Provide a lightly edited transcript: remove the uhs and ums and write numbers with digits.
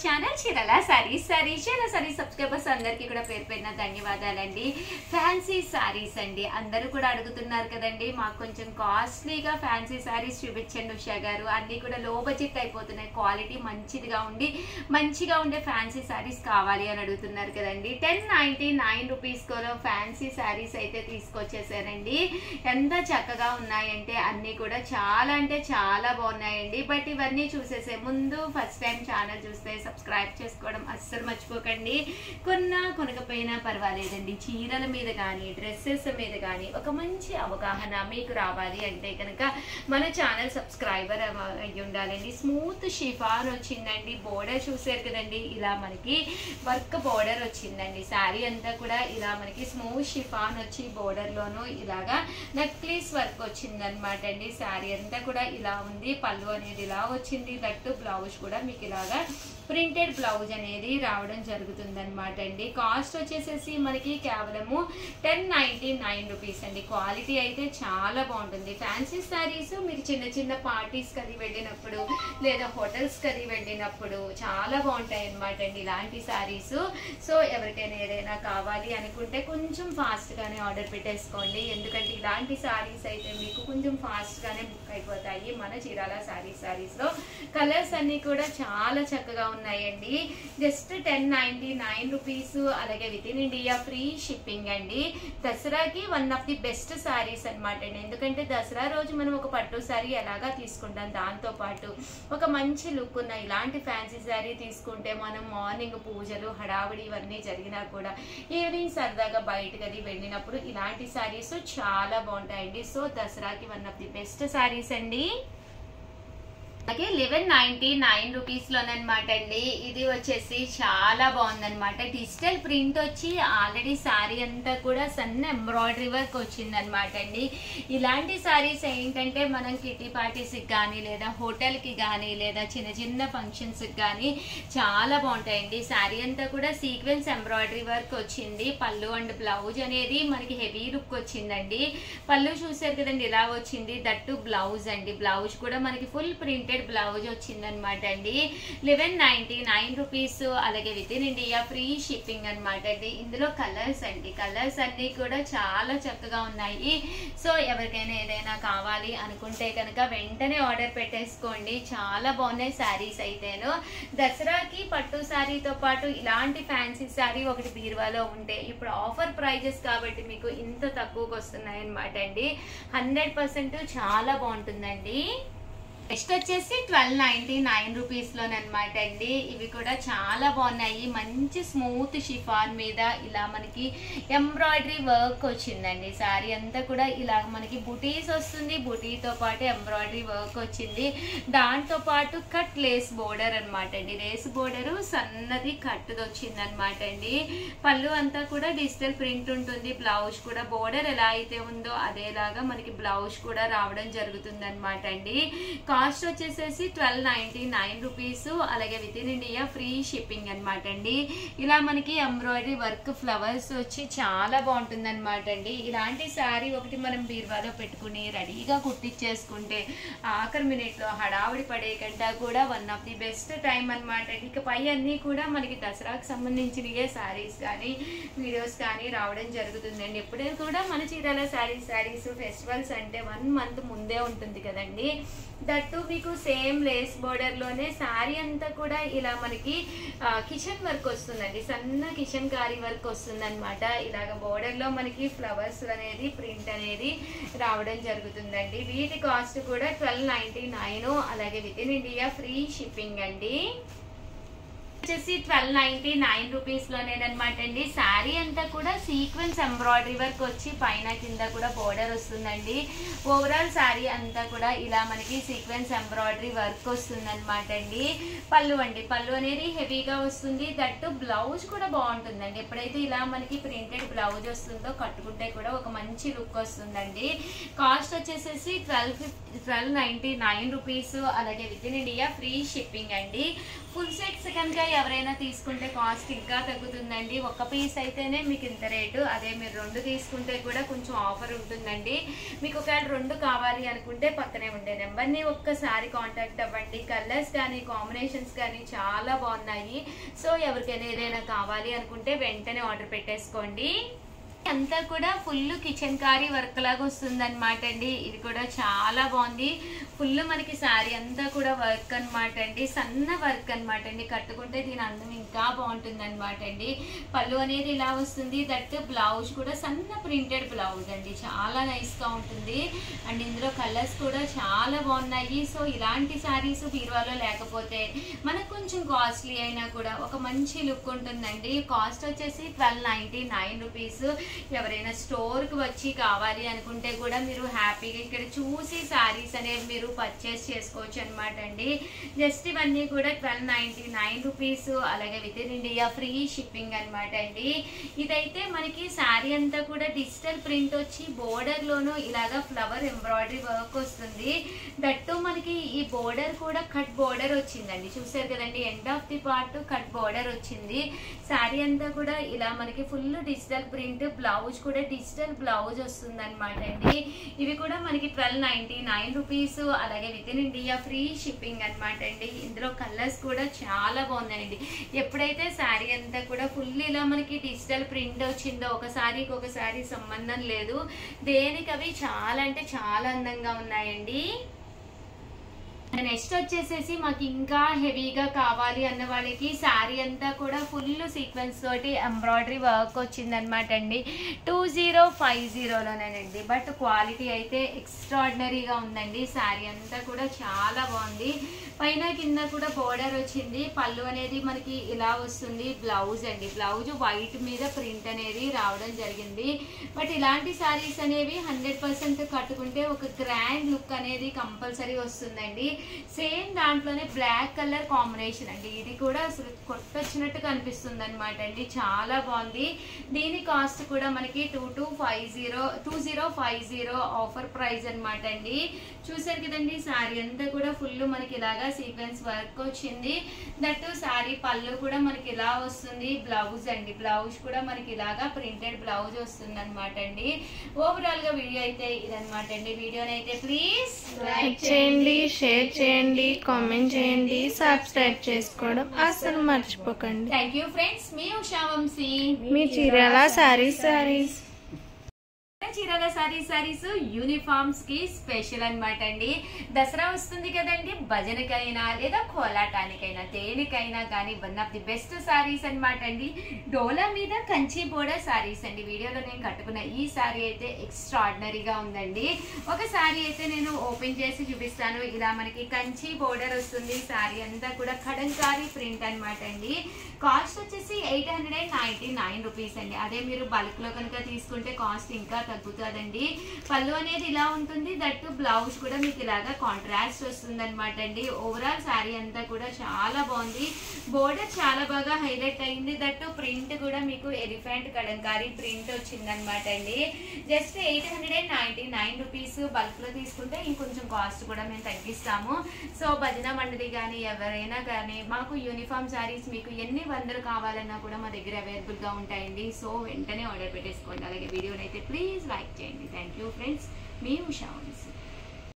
Channel చీరల saris subscribers అందరికీ కూడా పేరు పేరున ధన్యవాదాలండి. ఫ్యాన్సీ సారీస్ అండి, అందరూ కూడా అడుగుతున్నారు కదండి, మాకు కొంచెం కాస్ట్లీగా ఫ్యాన్సీ సారీస్ చూపించండి ఉషా గారు. అన్ని కూడా లో బడ్జెట్ అయిపోతున్నాయి, క్వాలిటీ మంచిగా ఉండే ఫ్యాన్సీ సారీస్ కావాలి అని అడుగుతున్నారు కదండి. 1099 రూపీస్ లో ఫ్యాన్సీ సారీస్ అయితే తీసుకొచ్చేసానండి. ఎంత చక్కగా ఉన్నాయంటే అన్ని కూడా చాలా అంటే చాలా బాగున్నాయండి. బట్ ఇవన్నీ చూసేసే ముందు ఫస్ట్ టైం ఛానల్ చూస్తే సబ్స్క్రైబ్ చేసుకోవడం అస్సలు మర్చిపోకండి. కొనకపోయినా పర్వాలేదండి, చీరల మీద కానీ డ్రెస్సెస్ మీద కానీ ఒక మంచి అవగాహన మీకు రావాలి అంటే కనుక మన ఛానల్ సబ్స్క్రైబర్ అయ్యి ఉండాలండి. స్మూత్ షిఫాన్ వచ్చిందండి, బోర్డర్ చూసారు కదండి, ఇలా మనకి వర్క్ బోర్డర్ వచ్చిందండి. శారీ అంతా కూడా ఇలా మనకి స్మూత్ షిఫాన్ వచ్చి బోర్డర్ లోను ఇలాగా నెక్లెస్ వర్క్ వచ్చిందనమాట అండి. శారీ అంతా కూడా ఇలా ఉంది, పళ్ళు అనేది ఇలా వచ్చింది, దట్టు బ్లౌజ్ కూడా మీకు ఇలాగా ప్రింటెడ్ బ్లౌజ్ అనేది రావడం జరుగుతుంది అనమాట అండి. కాస్ట్ వచ్చేసేసి మనకి కేవలము 1099 రూపీస్ అండి. క్వాలిటీ అయితే చాలా బాగుంటుంది. ఫ్యాన్సీ శారీస్ మీరు చిన్న పార్టీస్ కది వెళ్ళినప్పుడు లేదా హోటల్స్ కది వెళ్ళినప్పుడు చాలా బాగుంటాయి అనమాట అండి ఇలాంటి శారీస్. సో ఎవరికైనా ఏదైనా కావాలి అనుకుంటే కొంచెం ఫాస్ట్ గానే ఆర్డర్ పెట్టేసుకోండి, ఎందుకంటే ఇలాంటి శారీస్ అయితే మీకు కొంచెం ఫాస్ట్ గానే బుక్ అయిపోతాయి. మన చీరాల శారీస్ లో కలర్స్ అన్ని కూడా చాలా చక్కగా ఉన్నాయండి. జస్ట్ 1099 రూపీస్, అలాగే with in India free shipping అండి. దసరాకి one of the best saris అనమాట అండి. ఎందుకంటే దసరా రోజు మనం ఒక పట్టు శారీ ఎలాగా తీసుకుంటాం, దాంతో పాటు ఒక మంచి లుక్ ఉన్న ఇలాంటి ఫ్యాన్సీ శారీ తీసుకుంటే మనం మార్నింగ్ పూజలు హడావిడి ఇవన్నీ జరిగినా కూడా ఈవినింగ్ సరదాగా బయటకు అది వెళ్ళినప్పుడు ఇలాంటి శారీస్ చాలా బాగుంటాయండి. సో దసరాకి one of the best saris అండి. అలాగే 1199 రూపీస్ లోనమాట అండి. ఇది వచ్చేసి చాలా బాగుందనమాట. డిజిటల్ ప్రింట్ వచ్చి ఆల్రెడీ శారీ అంతా కూడా సన్న ఎంబ్రాయిడరీ వర్క్ వచ్చిందనమాట అండి. ఇలాంటి శారీస్ ఏంటంటే మనం కిటీ పార్టీస్కి కానీ లేదా హోటల్కి కానీ లేదా చిన్న ఫంక్షన్స్కి కానీ చాలా బాగుంటాయండి. శారీ అంతా కూడా సీక్వెన్స్ ఎంబ్రాయిడరీ వర్క్ వచ్చింది. పళ్ళు అండ్ బ్లౌజ్ అనేది మనకి హెవీ లుక్ వచ్చిందండి. పళ్ళు చూసారు కదండి ఇలా వచ్చింది, దట్టు బ్లౌజ్ అండి. బ్లౌజ్ కూడా మనకి ఫుల్ ప్రింటెడ్ బ్లౌజ్ వచ్చిందనమాట అండి. 1199 రూపీస్, అలాగే with in India free shipping అనమాట అండి. ఇందులో కలర్స్ అండి, కలర్స్ అన్ని కూడా చాలా చక్కగా ఉన్నాయి. సో ఎవరికైనా ఏదైనా కావాలి అనుకుంటే కనుక వెంటనే ఆర్డర్ పెట్టేసుకోండి. చాలా బాగున్నాయి శారీస్ అయితేను. దసరాకి పట్టు శారీతో పాటు ఇలాంటి ఫ్యాన్సీ శారీ ఒకటి బీరువాలో ఉంటే ఇప్పుడు ఆఫర్ ప్రైజెస్ కాబట్టి మీకు ఇంత తక్కువకి వస్తున్నాయి అనమాట అండి. 100% చాలా బాగుంటుందండి. నెక్స్ట్ వచ్చేసి 1299 రూపీస్ లోనమాట అండి. ఇవి కూడా చాలా బాగున్నాయి. మంచి స్మూత్ షిఫాన్ మీద ఇలా మనకి ఎంబ్రాయిడరీ వర్క్ వచ్చిందండి. శారీ అంతా కూడా ఇలా మనకి బుటీస్ వస్తుంది, బుటీతో పాటు ఎంబ్రాయిడరీ వర్క్ వచ్చింది. దాంతో పాటు కట్ లేస్ బోర్డర్ అనమాట అండి. లేస్ బోర్డరు సన్నది కట్టుది వచ్చింది అనమాట అండి. పళ్ళు అంతా కూడా డిజిటల్ ప్రింట్ ఉంటుంది. బ్లౌజ్ కూడా బోర్డర్ ఎలా అయితే ఉందో అదేలాగా మనకి బ్లౌజ్ కూడా రావడం జరుగుతుంది అనమాట అండి. కాస్ట్ వచ్చేసేసి 1299 రూపీస్, అలాగే with in India free shipping అనమాట అండి. ఇలా మనకి ఎంబ్రాయిడరీ వర్క్ ఫ్లవర్స్ వచ్చి చాలా బాగుంటుంది అనమాట అండి. ఇలాంటి శారీ ఒకటి మనం బీరువాలో పెట్టుకుని రెడీగా కుట్టించేసుకుంటే ఆఖరి మినిట్ లో హడావుడి పడే కంటే కూడా one of the best time అనమాట. ఇక పై అన్ని కూడా మనకి దసరాకు సంబంధించిన శారీస్ కానీ వీడియోస్ కానీ రావడం జరుగుతుందండి. ఎప్పుడే కూడా మన చీరాల శారీస్ ఫెస్టివల్స్ అంటే 1 మంత్ ముందే ఉంటుంది కదండి. దట్టు మీకు సేమ్ లేస్ బోర్డర్ లోనే శారీ అంతా కూడా ఇలా మనకి కిచెన్ వర్క్ వస్తుందండి. సన్న కిచెన్ కారీ వర్క్ వస్తుంది అనమాట. ఇలాగ బోర్డర్ లో మనకి ఫ్లవర్స్ అనేది ప్రింట్ అనేది రావడం జరుగుతుందండి. వీటి కాస్ట్ కూడా 1299, అలాగే with in India free shipping అండి. వచ్చేసి 1299 రూపీస్ లోనేనమాట అండి. శారీ అంతా కూడా సీక్వెన్స్ ఎంబ్రాయిడరీ వర్క్ వచ్చి పైన కింద కూడా బోర్డర్ వస్తుందండి. ఓవరాల్ శారీ అంతా కూడా ఇలా మనకి సీక్వెన్స్ ఎంబ్రాయిడరీ వర్క్ వస్తుంది అనమాట అండి. పళ్ళు అండి, పళ్ళు అనేది హెవీగా వస్తుంది. దట్టు బ్లౌజ్ కూడా బాగుంటుందండి. ఎప్పుడైతే ఇలా మనకి ప్రింటెడ్ బ్లౌజ్ వస్తుందో కట్టుకుంటే కూడా ఒక మంచి లుక్ వస్తుందండి. కాస్ట్ వచ్చేసేసి 1299 రూపీస్, అలాగే with in India free shipping అండి. ఫుల్ సెట్స్ కనుక ఎవరైనా తీసుకుంటే కాస్ట్ ఇంకా తగ్గుతుందండి. ఒక పీస్ అయితేనే మీకు ఇంత రేటు, అదే మీరు 2 తీసుకుంటే కూడా కొంచెం ఆఫర్ ఉంటుందండి. మీకు ఒకవేళ 2 కావాలి అనుకుంటే పక్కనే ఉండే నెంబర్ని ఒక్కసారి కాంటాక్ట్ అవ్వండి. కలర్స్ కానీ కాంబినేషన్స్ కానీ చాలా బాగున్నాయి. సో ఎవరికైనా ఏదైనా కావాలి అనుకుంటే వెంటనే ఆర్డర్ పెట్టేసుకోండి. అంతా కూడా ఫుల్ కిచెన్ కారీ వర్క్ లాగా వస్తుంది అనమాట అండి. ఇది కూడా చాలా బాగుంది. ఫుల్ మనకి శారీ అంతా కూడా వర్క్ అనమాట అండి, సన్న వర్క్ అనమాట అండి. కట్టుకుంటే దీని అందం ఇంకా బాగుంటుంది అనమాట అండి. పళ్ళు అనేది ఇలా వస్తుంది. దట్ బ్లౌజ్ కూడా సన్న ప్రింటెడ్ బ్లౌజ్ అండి, చాలా నైస్ గా ఉంటుంది. అండ్ ఇందులో కలర్స్ కూడా చాలా బాగున్నాయి. సో ఇలాంటి శారీస్ బీరువాలో లేకపోతే మనకు కొంచెం కాస్ట్లీ అయినా కూడా ఒక మంచి లుక్ ఉంటుందండి. కాస్ట్ వచ్చేసి 1299 రూపీస్. ఎవరైనా స్టోర్ కి వచ్చి కావాలి అనుకుంటే కూడా మీరు హ్యాపీగా ఇక్కడ చూసి శారీస్ అనేవి మీరు పర్చేస్ చేసుకోవచ్చు అనమాట అండి. జస్ట్ ఇవన్నీ కూడా 1299 రూపీస్. అలాగే with in India free shipping అనమాట అండి. ఇదైతే మనకి శారీ అంతా కూడా డిజిటల్ ప్రింట్ వచ్చి బోర్డర్ లోను ఇలాగా ఫ్లవర్ ఎంబ్రాయిడరీ వర్క్ వస్తుంది. దట్టు మనకి ఈ బోర్డర్ కూడా కట్ బోర్డర్ వచ్చిందండి. చూసారు కదండి, end of the part cut border వచ్చింది. శారీ అంతా కూడా ఇలా మనకి ఫుల్ డిజిటల్ ప్రింట్, బ్లౌజ్ కూడా డిజిటల్ బ్లౌజ్ వస్తుంది అనమాట అండి. ఇవి కూడా మనకి 1299 రూపీస్. అలాగే with in India free shipping అనమాట అండి. ఇందులో కలర్స్ కూడా చాలా బాగున్నాయండి. ఎప్పుడైతే శారీ అంతా కూడా ఫుల్ ఇలా మనకి డిజిటల్ ప్రింట్ వచ్చిందో ఒకసారి సంబంధం లేదు, దేనికి అవి చాలా అంటే చాలా అందంగా ఉన్నాయండి. నెక్స్ట్ వచ్చేసేసి మాకు ఇంకా హెవీగా కావాలి అన్న వాళ్ళకి శారీ అంతా కూడా ఫుల్ సీక్వెన్స్ తోటి ఎంబ్రాయిడరీ వర్క్ వచ్చింది అనమాట అండి. 2050లోనేనండి. బట్ క్వాలిటీ అయితే ఎక్స్ట్రాడినరీగా ఉందండి. శారీ అంతా కూడా చాలా బాగుంది. పైన కింద కూడా బోర్డర్ వచ్చింది. పళ్ళు అనేది మనకి ఇలా వస్తుంది. బ్లౌజ్ అండి, బ్లౌజ్ వైట్ మీద ప్రింట్ అనేది రావడం జరిగింది. బట్ ఇలాంటి శారీస్ అనేవి 100% కట్టుకుంటే ఒక గ్రాండ్ లుక్ అనేది కంపల్సరీ వస్తుందండి. సేమ్ దాంట్లోనే బ్లాక్ కలర్ కాంబినేషన్ అండి. ఇది కూడా అసలు కొట్టొచ్చినట్టు కనిపిస్తుంది అనమాట అండి, చాలా బాగుంది. దీని కాస్ట్ కూడా మనకి 2050 ఆఫర్ ప్రైస్ అనమాట అండి. చూసారు కదండి, శారీ అంతా కూడా ఫుల్ మనకి ఇలాగా సీక్వెన్స్ వర్క్ వచ్చింది. దట్టు శారీ పళ్ళు కూడా మనకి ఇలా వస్తుంది. బ్లౌజ్ అండి, బ్లౌజ్ కూడా మనకి ఇలాగా ప్రింటెడ్ బ్లౌజ్ వస్తుంది అనమాట అండి. ఓవరాల్ గా వీడియో అయితే ఇదనమాట అండి. వీడియోనైతే ప్లీజ్ లైక్ చేయండి, షేర్ చేయండి, కామెంట్ చేయండి, సబ్స్క్రైబ్ చేసుకోవడం అస్సలు మర్చిపోకండి. Thank you friends. మీ ఉషా వంశీ, మీ చీరాల సారీస్ చీరాల సారీస్ యూనిఫామ్స్ కి స్పెషల్ అనమాట అండి. దసరా వస్తుంది కదండి, భజనకైనా లేదా కోలాటానికైనా దేనికైనా కానీ one of the best saris అనమాట అండి. డోలా మీద కంచి బోర్డర్ సారీస్ అండి. వీడియోలో నేను కట్టుకున్న ఈ సారీ అయితే ఎక్స్ట్రాడినరీగా ఉందండి. ఒక సారీ అయితే నేను ఓపెన్ చేసి చూపిస్తాను. ఇలా మనకి కంచి బోర్డర్ వస్తుంది. సారీ అంతా కూడా కడంకారీ ప్రింట్ అనమాట అండి. కాస్ట్ వచ్చేసి 899 రూపీస్ అండి. అదే మీరు బల్క్ లో కనుక తీసుకుంటే కాస్ట్ ఇంకా తగ్గుతుందండి. పళ్ళు అనేది ఇలా ఉంటుంది. దట్టు బ్లౌజ్ కూడా మీకు ఇలాగా కాంట్రాస్ట్ వస్తుంది అనమాట అండి. ఓవరాల్ శారీ అంతా కూడా చాలా బాగుంది. బోర్డర్ చాలా బాగా హైలైట్ అయింది. దట్టు ప్రింట్ కూడా మీకు ఎలిఫెంట్ కలంకారీ ప్రింట్ వచ్చింది అనమాట అండి. Just 899 rupees. బల్క్ లో తీసుకుంటే ఇంకొంచెం కాస్ట్ కూడా మేము తగ్గిస్తాము. సో భజన మండలి కానీ ఎవరైనా కానీ మాకు యూనిఫామ్ శారీస్ మీకు ఎన్ని వందలు కావాలన్నా కూడా మా దగ్గర అవైలబుల్ గా ఉంటాయండి. సో వెంటనే ఆర్డర్ పెట్టేసుకోండి. అలాగే వీడియోని అయితే ప్లీజ్ లైక్ చేయండి. Thank you friends. మీ ఉషా వంశీ.